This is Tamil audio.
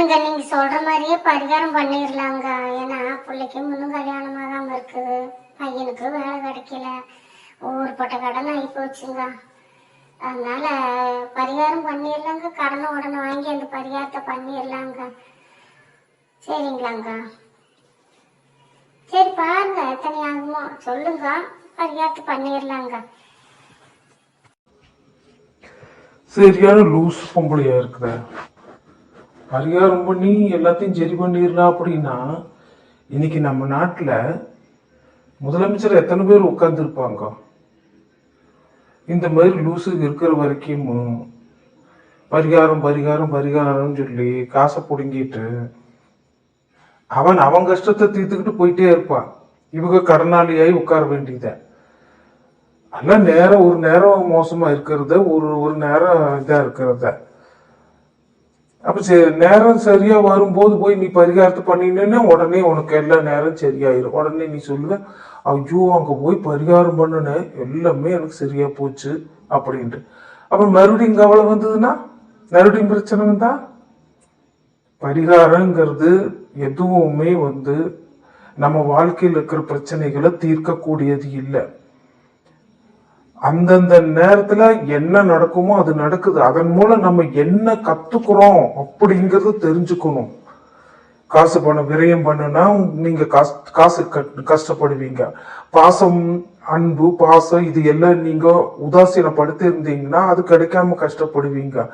இல்லைங்க, நீங்க சொல்ற மாதிரியே பரிகாரம் பண்ணிடலாங்க. ஏன்னா பிள்ளைக்கு முன்னும் கல்யாணமாகாம இருக்குது, பையனுக்கு வேலை கிடைக்கல, ஊர்பட்ட கடன் ஆகி போச்சுங்க. அதனால பரிகாரம் பண்ணிடலாங்க. கடனை உடனே வாங்கி அந்த பரிகாரத்தை பண்ணிடலாங்க. சரிங்களாங்க? சரி பாருங்க எத்தனை ஆகுமோ சொல்லுங்க, பரிகாரத்தை பண்ணிடலாங்க. சரியான லூஸ் பொம்பளையா இருக்குத. பரிகாரம் பண்ணி எல்லாத்தையும் சரி பண்ணிடலாம் அப்படின்னா இன்னைக்கு நம்ம நாட்டுல முதலமைச்சர் எத்தனை பேர் உட்கார்ந்து இருப்பாங்க? இந்த மாதிரி லூசு இருக்கிற வரைக்கும் பரிகாரம் பரிகாரம் பரிகாரம்னு சொல்லி காசை புடுங்கிட்டு அவன் கஷ்டத்தை தீர்த்துக்கிட்டு போயிட்டே இருப்பான். இவங்க கடனாளியாയി உட்கார வேண்டியத. அதெல்லாம் நேரம் ஒரு நேரம் மோசமா இருக்கிறத, ஒரு நேரம் இதா இருக்கிறத. அப்ப நேரம் சரியா வரும்போது போய் நீ பரிகாரத்தை பண்ணினேன்னா உடனே உனக்கு எல்லா நேரம் சரியாயிரும். உடனே நீ சொல்லுவ, ஐயோ அங்க போய் பரிகாரம் பண்ணுனேன், எல்லாமே எனக்கு சரியா போச்சு அப்படின்ட்டு. அப்ப மறுபடியும் கவலை வந்ததுன்னா, மறுபடியும் பிரச்சனை வந்தா, பரிகாரங்கிறது எதுவுமே நம்ம வாழ்க்கையில் இருக்கிற பிரச்சனைகளை தீர்க்கக்கூடியது இல்லை. அந்தந்த நேரத்துல என்ன நடக்குமோ அது நடக்குது. அதன் மூலம் நம்ம என்ன கத்துக்கிறோம் அப்படிங்கறது தெரிஞ்சுக்கணும். காசு பணம் விரயம் பண்ணுனா நீங்க காசு கஷ்டப்படுவீங்க. பாசம், அன்பு, பாசம் இது எல்லாம் நீங்க உதாசீனப்படுத்தி இருந்தீங்கன்னா அது கிடைக்காம கஷ்டப்படுவீங்க.